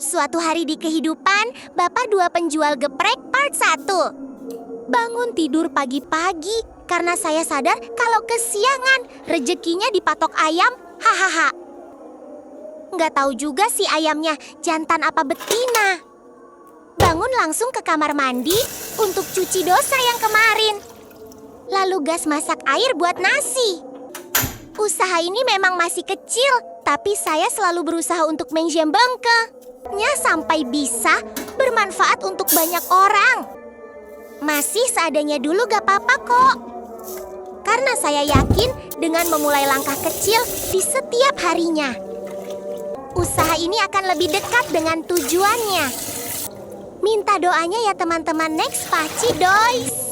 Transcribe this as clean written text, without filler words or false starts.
Suatu hari di kehidupan, Bapak dua penjual geprek part 1. Bangun tidur pagi-pagi karena saya sadar kalau kesiangan rezekinya dipatok ayam. Hahaha. Nggak tahu juga sih ayamnya jantan apa betina. Bangun langsung ke kamar mandi untuk cuci dosa yang kemarin. Lalu gas masak air buat nasi. Usaha ini memang masih kecil, tapi saya selalu berusaha untuk menjembengke sampai bisa bermanfaat untuk banyak orang. Masih seadanya dulu gak apa-apa kok. Karena saya yakin dengan memulai langkah kecil di setiap harinya, usaha ini akan lebih dekat dengan tujuannya. Minta doanya ya teman-teman, next Paci Doys.